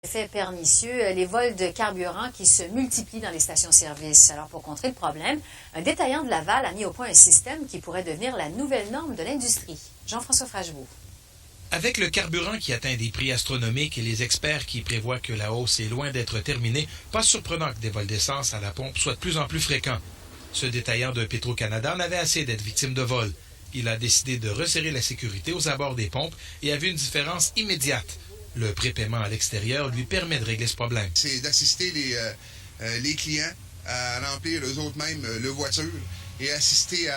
Effet pernicieux, les vols de carburant qui se multiplient dans les stations-service. Alors, pour contrer le problème, un détaillant de Laval a mis au point un système qui pourrait devenir la nouvelle norme de l'industrie. Jean-François Frachebourg. Avec le carburant qui atteint des prix astronomiques et les experts qui prévoient que la hausse est loin d'être terminée, pas surprenant que des vols d'essence à la pompe soient de plus en plus fréquents. Ce détaillant de Petro-Canada en avait assez d'être victime de vols. Il a décidé de resserrer la sécurité aux abords des pompes et a vu une différence immédiate. Le prépaiement à l'extérieur lui permet de régler ce problème. C'est d'assister les clients à remplir eux-mêmes leur voiture et assister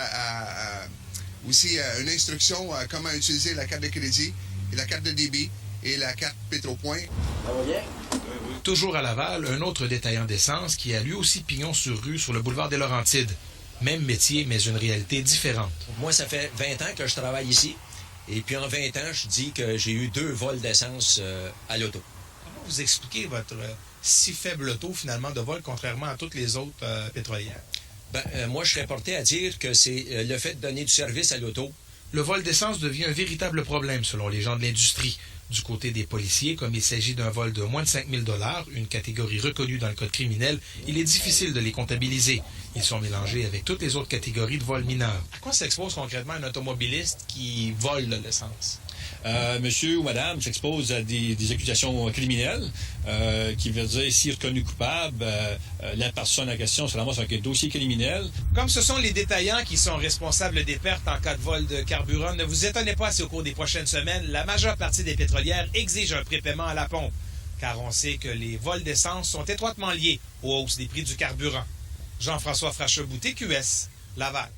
aussi à une instruction à comment utiliser la carte de crédit et la carte de débit et la carte Petro-Point. Ça va bien? Toujours à Laval, un autre détaillant d'essence qui a lui aussi pignon sur rue sur le boulevard des Laurentides. Même métier, mais une réalité différente. Moi, ça fait 20 ans que je travaille ici. Et puis en 20 ans, je dis que j'ai eu 2 vols d'essence à l'auto. Comment vous expliquez votre si faible taux finalement de vol contrairement à toutes les autres pétrolières? Moi, je serais porté à dire que c'est le fait de donner du service à l'auto. Le vol d'essence devient un véritable problème selon les gens de l'industrie. Du côté des policiers, comme il s'agit d'un vol de moins de 5 000 $, une catégorie reconnue dans le code criminel, il est difficile de les comptabiliser. Ils sont mélangés avec toutes les autres catégories de vols mineurs. À quoi s'expose concrètement un automobiliste qui vole de l'essence? Monsieur ou madame s'expose à des accusations criminelles, qui veut dire, si reconnu coupable, la personne en question se ramasse avec un dossier criminel. Comme ce sont les détaillants qui sont responsables des pertes en cas de vol de carburant, ne vous étonnez pas si au cours des prochaines semaines, la majeure partie des pétrolières exige un prépaiement à la pompe, car on sait que les vols d'essence sont étroitement liés aux hausses des prix du carburant. Jean-François Frachebourg, TQS, Laval.